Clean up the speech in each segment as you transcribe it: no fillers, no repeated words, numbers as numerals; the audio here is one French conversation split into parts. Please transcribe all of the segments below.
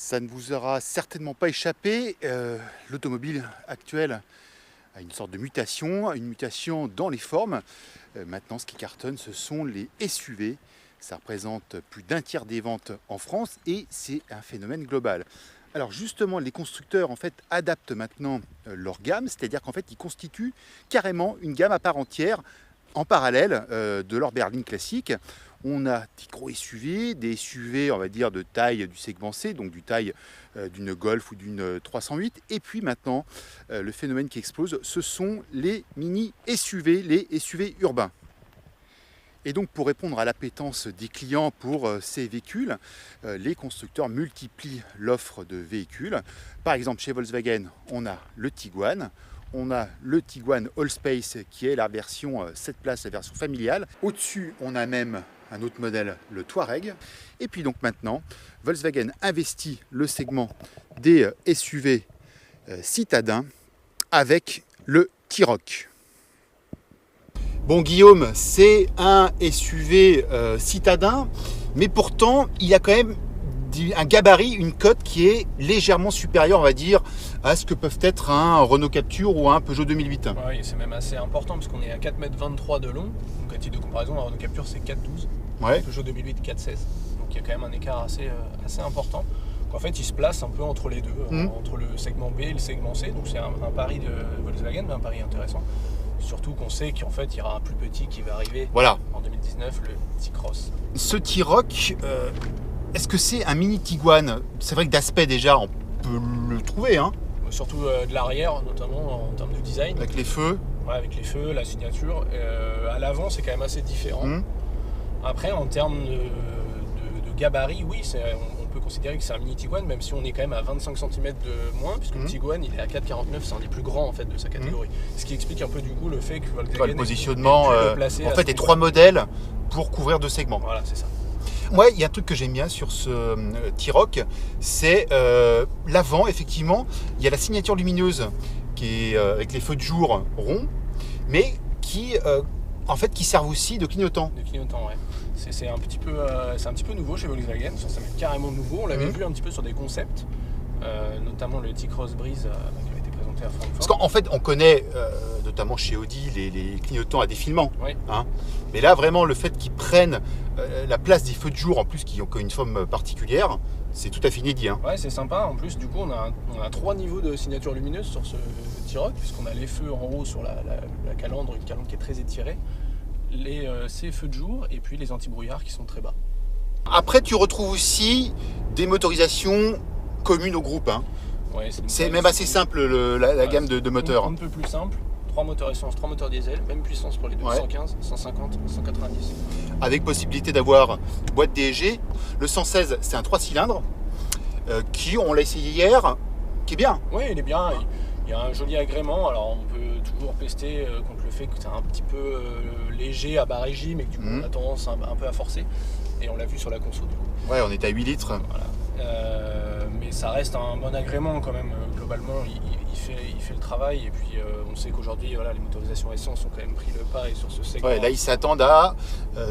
Ça ne vous aura certainement pas échappé, l'automobile actuelle a une sorte de mutation, une mutation dans les formes. Maintenant, ce qui cartonne, ce sont les SUV. Ça représente plus d'un tiers des ventes en France et c'est un phénomène global. Alors justement, les constructeurs en fait adaptent maintenant leur gamme, c'est-à-dire qu'en fait, ils constituent carrément une gamme à part entière en parallèle de leur berline classique. On a des gros SUV, des SUV on va dire de taille du segment C, donc du taille d'une Golf ou d'une 308. Et puis maintenant, le phénomène qui explose, ce sont les mini SUV, les SUV urbains. Et donc pour répondre à l'appétence des clients pour ces véhicules, les constructeurs multiplient l'offre de véhicules. Par exemple chez Volkswagen, on a le Tiguan. On a le Tiguan Allspace qui est la version 7 places, la version familiale. Au-dessus, on a même un autre modèle, le Touareg. Et puis donc maintenant, Volkswagen investit le segment des SUV citadins avec le T-Roc. Bon Guillaume, c'est un SUV citadin, mais pourtant il y a quand même un gabarit, une cote qui est légèrement supérieure, on va dire, à ce que peuvent être un Renault Captur ou un Peugeot 2008. Oui, c'est même assez important parce qu'on est à 4,23 m de long. Donc à titre de comparaison, la Renault Captur c'est 4,12 m, Ouais. Peugeot 2008 4,16 m. Donc il y a quand même un écart assez important. Donc, en fait, il se place un peu entre les deux, entre le segment B et le segment C. Donc c'est un pari de Volkswagen, mais un pari intéressant. Surtout qu'on sait qu'en fait, il y aura un plus petit qui va arriver en 2019, le T-Cross. Ce T-Roc, est-ce que c'est un mini Tiguan? C'est vrai que d'aspect déjà, on peut le trouver, hein, Surtout de l'arrière, notamment en termes de design. avec les feux. Ouais, avec les feux, la signature. À l'avant, c'est quand même assez différent. Après, en termes de gabarit, oui, on peut considérer que c'est un mini Tiguan, même si on est quand même à 25 cm de moins, puisque le Tiguan, il est à 4,49, c'est un des plus grands en fait, de sa catégorie. Ce qui explique un peu du coup le fait que Volkswagen Le positionnement, ait pu le placer en à fait, ce les niveau-là. 3 modèles pour couvrir 2 segments. Voilà, c'est ça. Moi, il y a un truc que j'aime bien sur ce T-Roc, c'est l'avant, effectivement. Il y a la signature lumineuse qui est avec les feux de jour ronds, mais qui, en fait, qui servent aussi de clignotant. De clignotant, ouais. C'est un petit peu nouveau chez Volkswagen, ça même carrément nouveau. On l'avait vu un petit peu sur des concepts, notamment le T-Cross Breeze qui avait été présenté à Francfort. Parce qu'en fait, on connaît, notamment chez Audi, les clignotants à défilement. Oui. Hein. Mais là, vraiment, le fait qu'ils prennent la place des feux de jour, en plus, qui ont une forme particulière, c'est tout à fait inédit. Hein. Ouais, c'est sympa. En plus, du coup, on a 3 niveaux de signature lumineuse sur ce T-Roc, puisqu'on a les feux en haut sur la calandre, une calandre qui est très étirée, ces feux de jour, et puis les anti-brouillards qui sont très bas. Après, tu retrouves aussi des motorisations communes au groupe. Hein. Ouais, C'est même assez simple, la gamme de moteurs. Un peu plus simple. 3 moteurs essence, 3 moteurs diesel, même puissance pour les deux, 115, 150, 190. Avec possibilité d'avoir boîte DSG. Le 116, c'est un 3 cylindres qui, on l'a essayé hier, qui est bien. Oui, il est bien. Il y a un joli agrément. Alors, on peut toujours pester contre le fait que c'est un petit peu léger à bas régime et que du coup, on a tendance un peu à forcer. Et on l'a vu sur la conso, du coup. Ouais, on est à 8 litres. Voilà. Mais ça reste un bon agrément quand même. Globalement, il fait le travail. Et puis, on sait qu'aujourd'hui, les motorisations essence ont quand même pris le pas et sur ce segment. Ouais, là, ils s'attendent à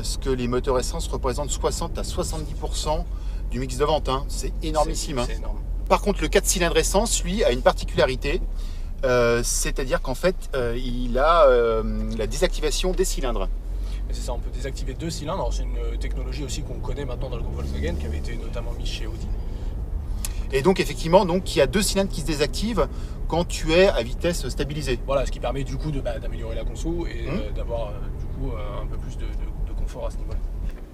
ce que les moteurs essence représentent 60 à 70% du mix de vente. Hein. C'est énormissime. C'est énorme. Par contre, le 4 cylindres essence, lui, a une particularité. C'est-à-dire qu'en fait, il a la désactivation des cylindres. C'est ça, on peut désactiver 2 cylindres. Alors, c'est une technologie aussi qu'on connaît maintenant dans le groupe Volkswagen, qui avait été notamment mise chez Audi. Et donc effectivement, il y a 2 cylindres qui se désactivent quand tu es à vitesse stabilisée. Voilà, ce qui permet du coup d'améliorer la conso et d'avoir du coup un peu plus de confort à ce niveau-là.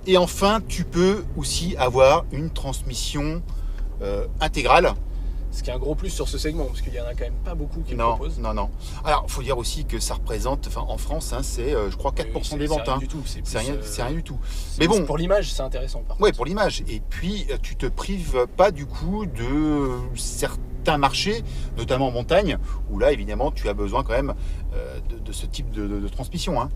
Et enfin, tu peux aussi avoir une transmission intégrale. Ce qui est un gros plus sur ce segment, parce qu'il y en a quand même pas beaucoup qui le proposent. Non. Alors, il faut dire aussi que ça représente, en France, hein, c'est, je crois, 4% des ventes. C'est rien du tout. C'est rien du tout. Mais bon, pour l'image, c'est intéressant. Oui, pour l'image. Et puis, tu te prives pas du coup de certains marchés, notamment en montagne, où là, évidemment, tu as besoin quand même de ce type de transmission. Hein.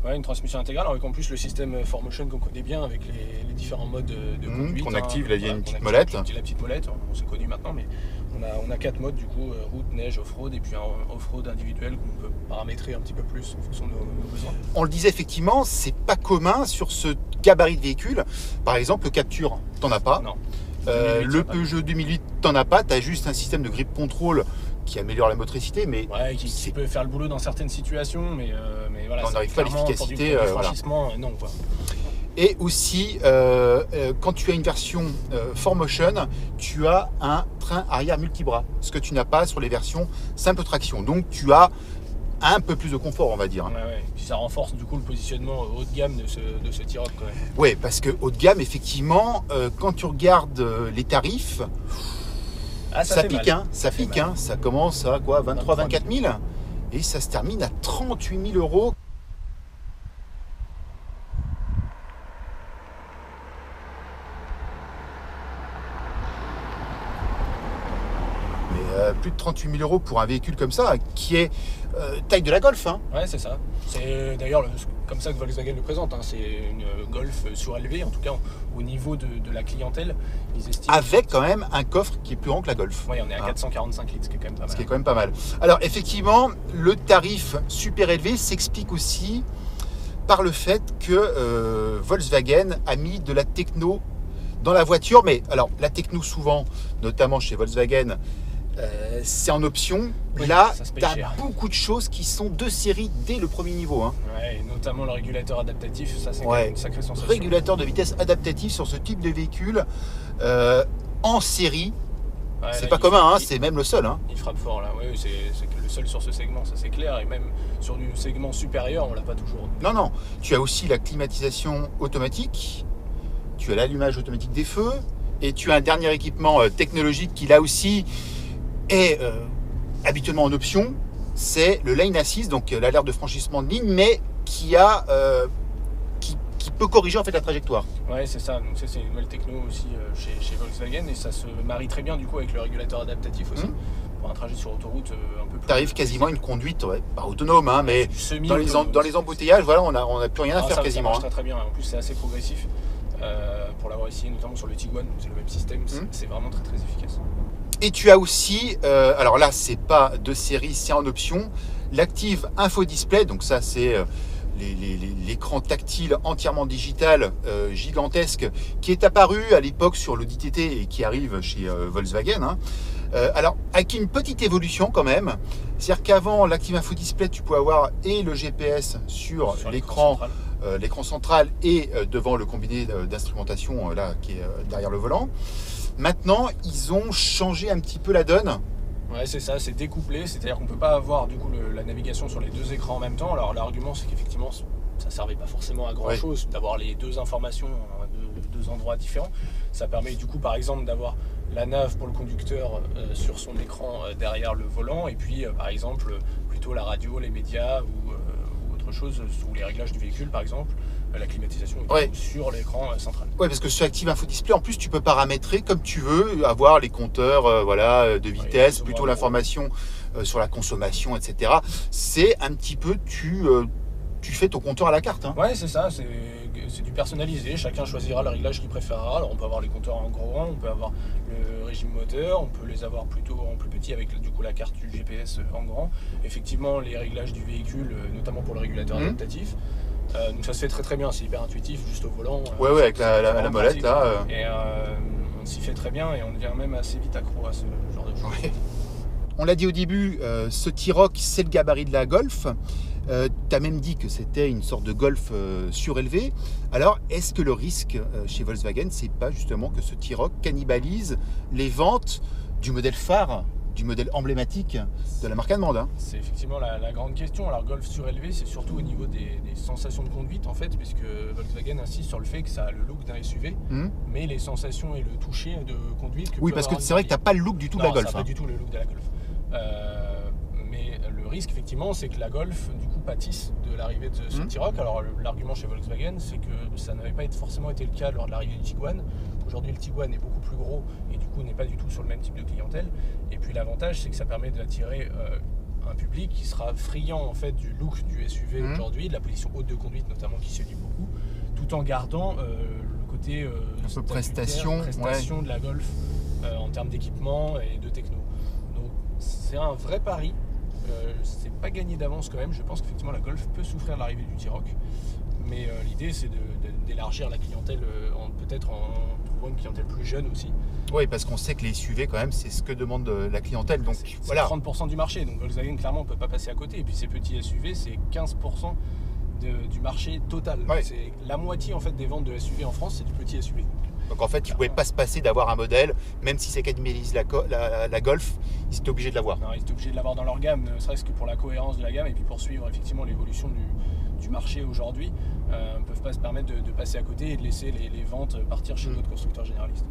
Ouais, une transmission intégrale, avec en plus le système 4Motion qu'on connaît bien avec les différents modes de conduite. Qu'on active, là, il y a une petite molette. molette. La petite molette, on s'est connu maintenant, mais on a 4 modes du coup, route, neige, off-road, et puis un off-road individuel qu'on peut paramétrer un petit peu plus en fonction de nos besoins. On le disait effectivement, c'est pas commun sur ce gabarit de véhicule. Par exemple, le Captur, t'en as pas. Non. Le Peugeot 2008, t'en as pas, t'as juste un système de grip control qui améliore la motricité, mais ouais, qui peut faire le boulot dans certaines situations, mais voilà, on n'arrive pas à l'efficacité. Pour du franchissement, non quoi. Et aussi, quand tu as une version 4Motion, tu as un train arrière multibras, ce que tu n'as pas sur les versions simple traction. Donc tu as un peu plus de confort, on va dire. Ouais. Puis ça renforce du coup le positionnement haut de gamme de ce T-Roc quand même. Oui, parce que haut de gamme, effectivement, quand tu regardes les tarifs, ça pique, ça commence à quoi, 23-24 000 et ça se termine à 38 000 euros. Plus de 38 000 euros pour un véhicule comme ça, qui est taille de la Golf. Hein. Ouais, c'est ça. C'est d'ailleurs comme ça que Volkswagen le présente. Hein. C'est une Golf surélevée, en tout cas au niveau de la clientèle. Ils estiment avec quand même un coffre qui est plus grand que la Golf. Oui, on est à 445 litres, ce qui est quand même pas mal. Ce qui est quand même pas mal. Alors effectivement, le tarif super élevé s'explique aussi par le fait que Volkswagen a mis de la techno dans la voiture. Mais alors, la techno souvent, notamment chez Volkswagen, c'est en option. Oui, là, tu as beaucoup de choses qui sont de série dès le premier niveau. Hein. Ouais, notamment le régulateur adaptatif, ça c'est quand même une sacrée sensation. Régulateur de vitesse adaptatif sur ce type de véhicule en série. Ouais, c'est pas commun, c'est même le seul. Hein. Il frappe fort là, c'est le seul sur ce segment, ça c'est clair. Et même sur du segment supérieur, on l'a pas toujours. Non, tu as aussi la climatisation automatique, tu as l'allumage automatique des feux, et tu as un dernier équipement technologique qui là aussi est habituellement en option, c'est le lane assist, donc l'alerte de franchissement de ligne, mais qui peut corriger en fait la trajectoire. Ouais, c'est ça. Donc c'est une nouvelle techno aussi chez Volkswagen, et ça se marie très bien du coup avec le régulateur adaptatif aussi. Pour un trajet sur autoroute un peu plus. T'arrives quasiment à une conduite, pas autonome, hein, mais dans les embouteillages, voilà, on n'a plus rien à faire ça, quasiment. Ça marche très bien. En plus, c'est assez progressif. Pour l'avoir essayé notamment sur le Tiguan, c'est le même système, c'est vraiment très très efficace. Et tu as aussi, alors là c'est pas de série, c'est en option, l'Active Info Display, donc ça c'est l'écran tactile entièrement digital gigantesque qui est apparu à l'époque sur l'Audi TT et qui arrive chez Volkswagen. Hein. Alors avec une petite évolution quand même, c'est-à-dire qu'avant l'Active Info Display tu pouvais avoir et le GPS sur l'écran central et devant le combiné d'instrumentation là qui est derrière le volant. Maintenant, ils ont changé un petit peu la donne. Ouais, c'est ça, c'est découplé, c'est-à-dire qu'on ne peut pas avoir du coup la navigation sur les deux écrans en même temps. Alors l'argument, c'est qu'effectivement, ça ne servait pas forcément à grand-chose d'avoir les deux informations de deux endroits différents. Ça permet du coup, par exemple, d'avoir la nav pour le conducteur sur son écran derrière le volant, et puis par exemple, plutôt la radio, les médias ou autre chose, ou les réglages du véhicule, par exemple. La climatisation sur l'écran central. Oui, parce que sur Active Info Display, en plus, tu peux paramétrer comme tu veux, avoir les compteurs de vitesse, plutôt l'information sur la consommation, etc. C'est un petit peu, tu fais ton compteur à la carte. Hein. Ouais, c'est ça, c'est du personnalisé. Chacun choisira le réglage qu'il préférera. Alors, on peut avoir les compteurs en gros, on peut avoir le régime moteur, on peut les avoir plutôt en plus petit avec du coup la carte du GPS en grand. Effectivement, les réglages du véhicule, notamment pour le régulateur adaptatif. Donc ça se fait très très bien, c'est hyper intuitif, juste au volant. Avec la molette là. Et on s'y fait très bien et on devient même assez vite accro à ce genre de choses. Ouais. On l'a dit au début, ce T-Roc c'est le gabarit de la Golf. Tu as même dit que c'était une sorte de Golf surélevé. Alors est-ce que le risque chez Volkswagen, c'est pas justement que ce T-Roc cannibalise les ventes du modèle phare, du modèle emblématique de la marque allemande? C'est effectivement la grande question. Alors Golf surélevé, c'est surtout au niveau des sensations de conduite en fait, puisque Volkswagen insiste sur le fait que ça a le look d'un SUV, mais les sensations et le toucher de conduite. Oui, parce que c'est vrai que tu n'as pas le look du tout de la Golf. Ça n'a pas du tout le look de la Golf. Mais le risque effectivement, c'est que la Golf du coup pâtisse de l'arrivée de ce T-Roc. Alors l'argument chez Volkswagen, c'est que ça n'avait pas forcément été le cas lors de l'arrivée du Tiguan. Aujourd'hui, le Tiguan est beaucoup plus gros et du coup n'est pas du tout sur le même type de clientèle. Et puis l'avantage, c'est que ça permet d'attirer un public qui sera friand en fait du look du SUV aujourd'hui, de la position haute de conduite notamment qui séduit beaucoup, tout en gardant le côté un peu prestation de la Golf en termes d'équipement et de techno. Donc c'est un vrai pari. C'est pas gagné d'avance quand même. Je pense qu'effectivement la Golf peut souffrir de l'arrivée du T-Roc. Mais l'idée, c'est d'élargir la clientèle, peut-être en trouvant une clientèle plus jeune aussi. Oui, parce qu'on sait que les SUV, quand même, c'est ce que demande la clientèle. Donc C'est voilà. 30% du marché. Donc Volkswagen, clairement, on ne peut pas passer à côté. Et puis ces petits SUV, c'est 15% du marché total. Ouais. C'est la moitié en fait des ventes de SUV en France, c'est du petit SUV. Donc en fait, ils ne pouvaient pas se passer d'avoir un modèle, même si c'est cannibalisent la Golf, ils étaient obligés de l'avoir. Non, ils étaient obligés de l'avoir dans leur gamme, ne serait-ce que pour la cohérence de la gamme et puis pour suivre effectivement l'évolution du marché aujourd'hui. Ils ne peuvent pas se permettre de passer à côté et de laisser les ventes partir chez d'autres constructeurs généralistes.